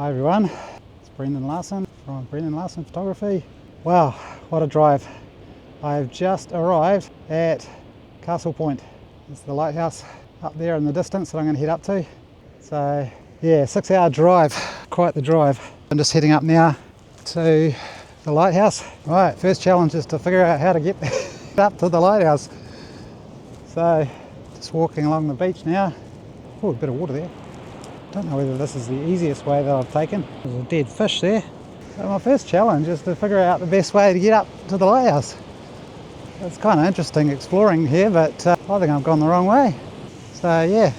Hi everyone, it's Brendan Larson from Brendan Larson Photography. Wow, what a drive. I've just arrived at Castlepoint. It's the lighthouse up there in the distance that I'm going to head up to. So yeah, 6-hour drive, quite the drive. I'm just heading up now to the lighthouse. Right, first challenge is to figure out how to get up to the lighthouse. So just walking along the beach now. Oh, a bit of water there. Don't know whether this is the easiest way that I've taken. There's a dead fish there. So my first challenge is to figure out the best way to get up to the lighthouse. It's kind of interesting exploring here, but I think I've gone the wrong way. So yeah,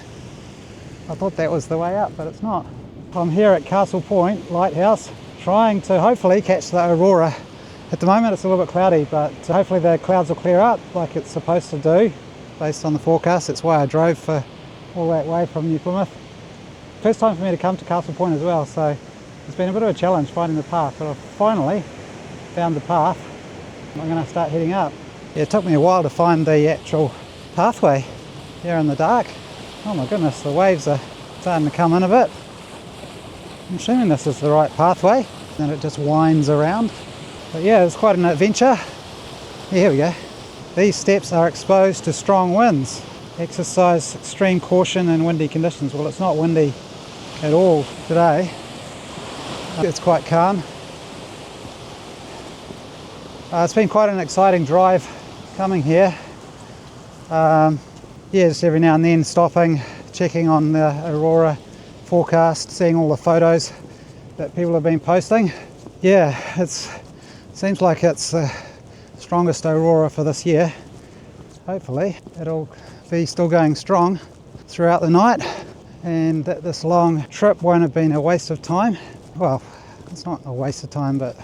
I thought that was the way up, but it's not. I'm here at Castlepoint Lighthouse, trying to hopefully catch the aurora. At the moment it's a little bit cloudy, but hopefully the clouds will clear up like it's supposed to do, based on the forecast. That's why I drove for all that way from New Plymouth. First time for me to come to Castlepoint as well, so it's been a bit of a challenge finding the path, but I've finally found the path. I'm going to start heading up. Yeah, it took me a while to find the actual pathway here in the dark. Oh my goodness, the waves are starting to come in a bit. I'm assuming this is the right pathway, and it just winds around. But yeah, it's quite an adventure. Yeah, here we go. These steps are exposed to strong winds. Exercise extreme caution in windy conditions. Well, it's not windy at all today. It's quite calm. It's been quite an exciting drive coming here. Yeah, just every now and then stopping, checking on the aurora forecast, seeing all the photos that people have been posting. Yeah, it seems like it's the strongest aurora for this year. Hopefully it'll be still going strong throughout the night, and that this long trip won't have been a waste of time. Well, it's not a waste of time, but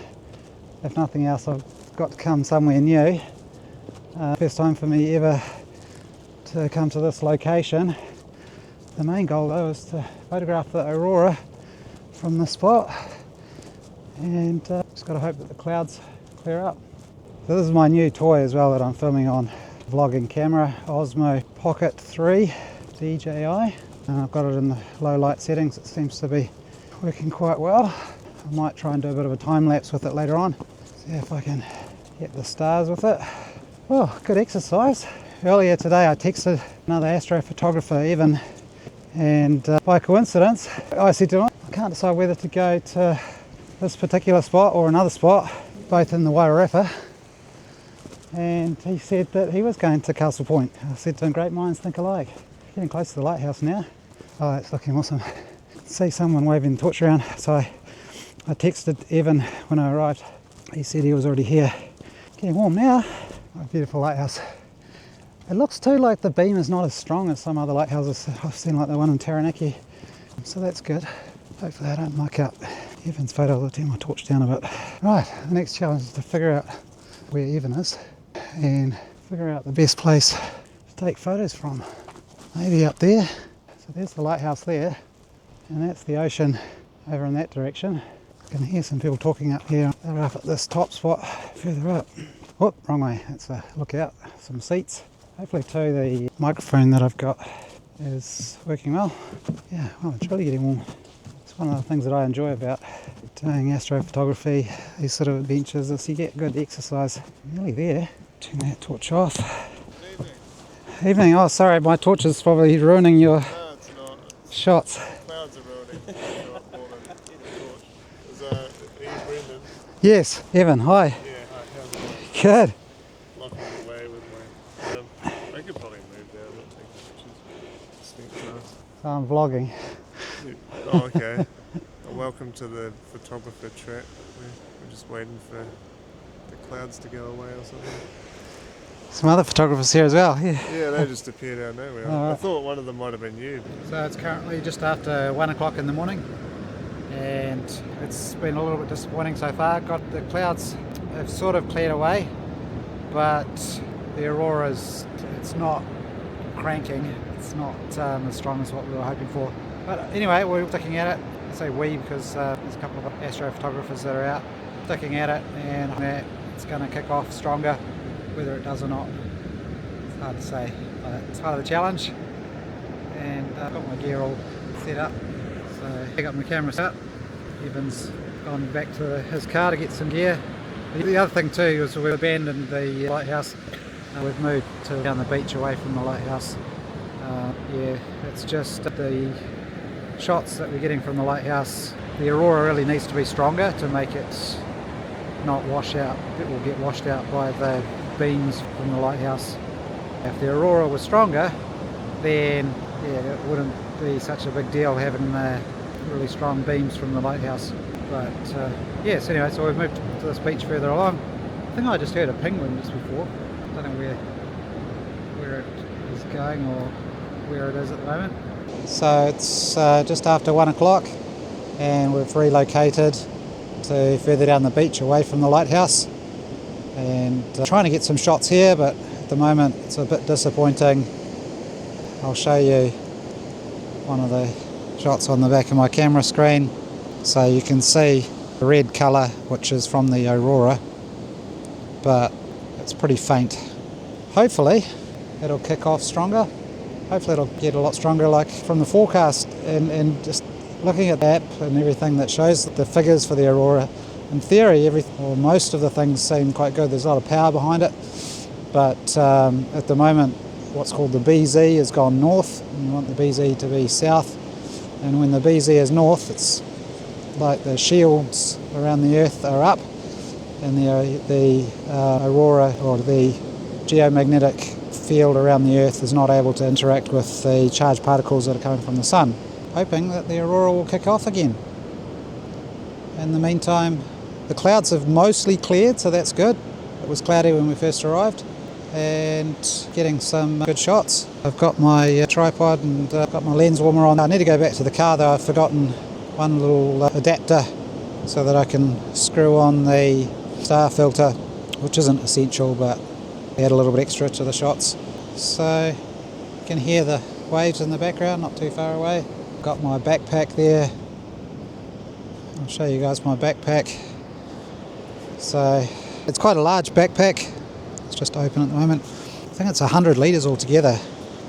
if nothing else, I've got to come somewhere new. First time for me ever to come to this location. The main goal though is to photograph the aurora from this spot, and just got to hope that the clouds clear up. So this is my new toy as well that I'm filming on. Vlogging camera, Osmo Pocket 3 DJI, and I've got it in the low light settings. It seems to be working quite well. I might try and do a bit of a time lapse with it later on, see if I can get the stars with it. Well, good exercise. Earlier today I texted another astrophotographer, Evan, and by coincidence I said to him, I can't decide whether to go to this particular spot or another spot, both in the Wairarapa. And he said that he was going to Castlepoint. I said to him, great minds think alike. Getting close to the lighthouse now. Oh, it's looking awesome. See someone waving the torch around. So I texted Evan when I arrived. He said he was already here. Getting warm now. Oh, beautiful lighthouse. It looks too like the beam is not as strong as some other lighthouses I've seen, like the one in Taranaki. So that's good. Hopefully I don't muck up Evan's photo. I'll turn my torch down a bit. Right, the next challenge is to figure out where Evan is and figure out the best place to take photos from. Maybe up there. So there's the lighthouse there, and that's the ocean over in that direction. I can hear some people talking up here. They're up at this top spot further up. Whoop, wrong way. That's a lookout. Some seats. Hopefully too the microphone that I've got is working well. Yeah, well, it's really getting warm. It's one of the things that I enjoy about doing astrophotography, these sort of adventures, is you get good exercise. Nearly there. Turn that torch off. Evening. Evening. Oh, sorry, my torch is probably ruining your It's not. shots. Clouds are ruining your torch. Is Ian Brendan? Yes, Evan, hi. Yeah, hi, how's it going? Good. Locking away with my... I could probably move there, I don't think the pictures. So I'm vlogging. Oh, okay. Well, welcome to the photographer trap. We're just waiting for the clouds to go away or something. Some other photographers here as well. Yeah, they just appeared out of nowhere. All right. I thought one of them might have been you. So it's currently just after 1 o'clock in the morning, and it's been a little bit disappointing so far. The clouds have sort of cleared away, but the aurora's, it's not cranking. It's not as strong as what we were hoping for. But anyway, we're looking at it. I say we because there's a couple of astrophotographers that are out looking at it, and it's going to kick off stronger. Whether it does or not, it's hard to say. But it's part of the challenge, and I've got my gear all set up. So I got my camera set up, Evan's gone back to his car to get some gear. The other thing too is we've abandoned the lighthouse. We've moved to down the beach away from the lighthouse. Yeah, it's just the shots that we're getting from the lighthouse. The aurora really needs to be stronger to make it not wash out. It will get washed out by the beams from the lighthouse. If the aurora was stronger, then yeah, it wouldn't be such a big deal having the really strong beams from the lighthouse. But yes, anyway, so we've moved to this beach further along. I think I just heard a penguin just before. I don't know where it is going or where it is at the moment. So it's just after 1 o'clock and we've relocated to further down the beach away from the lighthouse, and trying to get some shots here, but at the moment it's a bit disappointing. I'll show you one of the shots on the back of my camera screen. So you can see the red colour, which is from the aurora, but it's pretty faint. Hopefully it'll kick off stronger. Hopefully it'll get a lot stronger, like from the forecast, and just looking at the app and everything that shows the figures for the aurora. In theory, most of the things seem quite good. There's a lot of power behind it, but at the moment what's called the BZ has gone north, and you want the BZ to be south, and when the BZ is north, it's like the shields around the earth are up, and the aurora, or the geomagnetic field around the earth, is not able to interact with the charged particles that are coming from the sun. Hoping that the aurora will kick off again. In the meantime, the clouds have mostly cleared, so that's good. It was cloudy when we first arrived, and getting some good shots. I've got my tripod and got my lens warmer on. I need to go back to the car though. I've forgotten one little adapter so that I can screw on the star filter, which isn't essential, but add a little bit extra to the shots. So you can hear the waves in the background, not too far away. Got my backpack there. I'll show you guys my backpack. So it's quite a large backpack. It's just open at the moment. I think it's 100 litres altogether.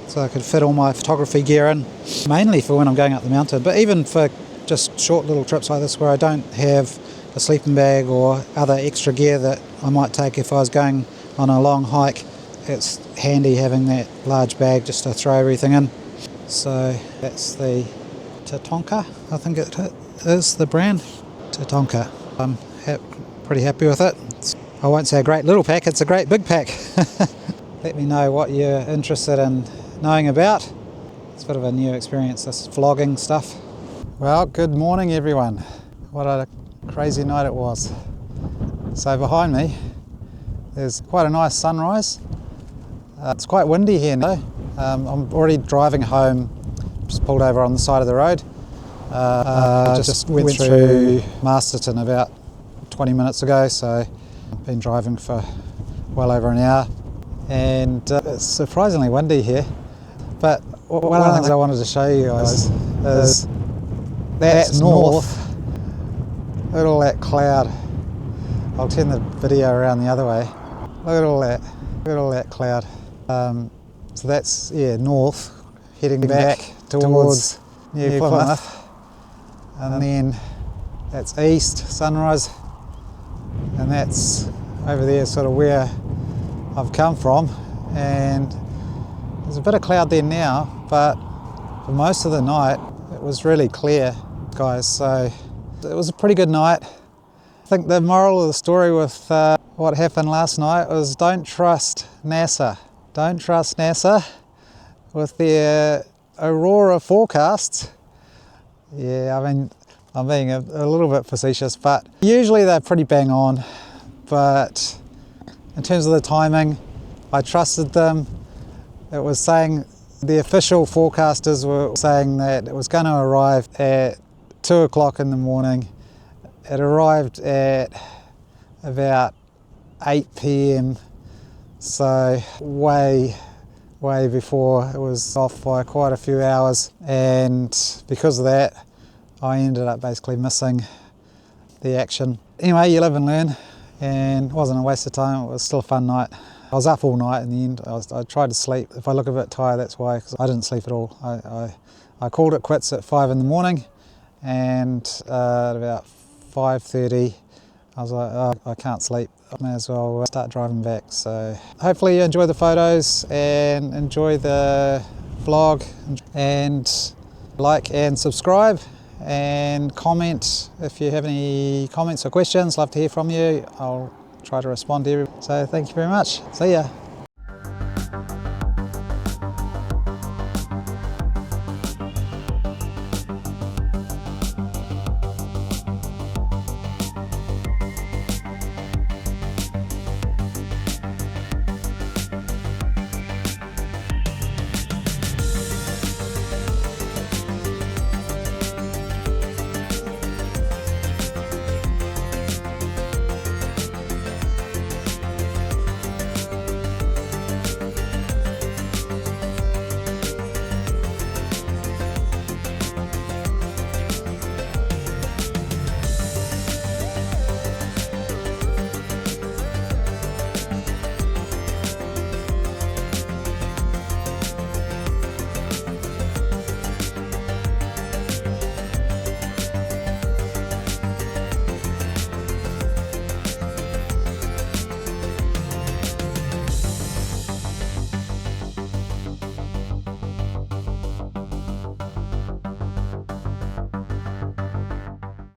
So I could fit all my photography gear in, mainly for when I'm going up the mountain, but even for just short little trips like this where I don't have a sleeping bag or other extra gear that I might take if I was going on a long hike. It's handy having that large bag just to throw everything in. So that's the Tatonka, I think it is the brand, Tatonka. I'm pretty happy with it. I won't say a great little pack, it's a great big pack. Let me know what you're interested in knowing about. It's a bit of a new experience, this vlogging stuff. Well, good morning everyone. What a crazy night it was. So behind me there's quite a nice sunrise. It's quite windy here now. I'm already driving home, just pulled over on the side of the road. Just went through Masterton about 20 minutes ago, so I've been driving for well over an hour, and it's surprisingly windy here. But one of the things I wanted to show you guys is that's north. Look at all that cloud. I'll turn the video around the other way. Look at all that. Look at all that cloud. So that's north, heading back towards New Plymouth, and then that's east, sunrise, and that's over there sort of where I've come from, and there's a bit of cloud there now, but for most of the night it was really clear, guys, so it was a pretty good night. I think the moral of the story with what happened last night was don't trust NASA. Don't trust NASA with their aurora forecasts. Yeah, I mean, I'm being a little bit facetious, but usually they're pretty bang on. But in terms of the timing, I trusted them. It was saying, the official forecasters were saying that it was going to arrive at 2 o'clock in the morning. It arrived at about 8 p.m. So way before it was off by quite a few hours, and because of that I ended up basically missing the action. Anyway, you live and learn, and it wasn't a waste of time. It was still a fun night. I was up all night in the end. I tried to sleep. If I look a bit tired, that's why, because I didn't sleep at all. I called it quits at 5 in the morning, and at about 5:30 I was like, oh, I can't sleep, I may as well start driving back. So hopefully you enjoy the photos and enjoy the vlog, and like and subscribe and comment if you have any comments or questions. Love to hear from you. I'll try to respond to you. So thank you very much. See ya.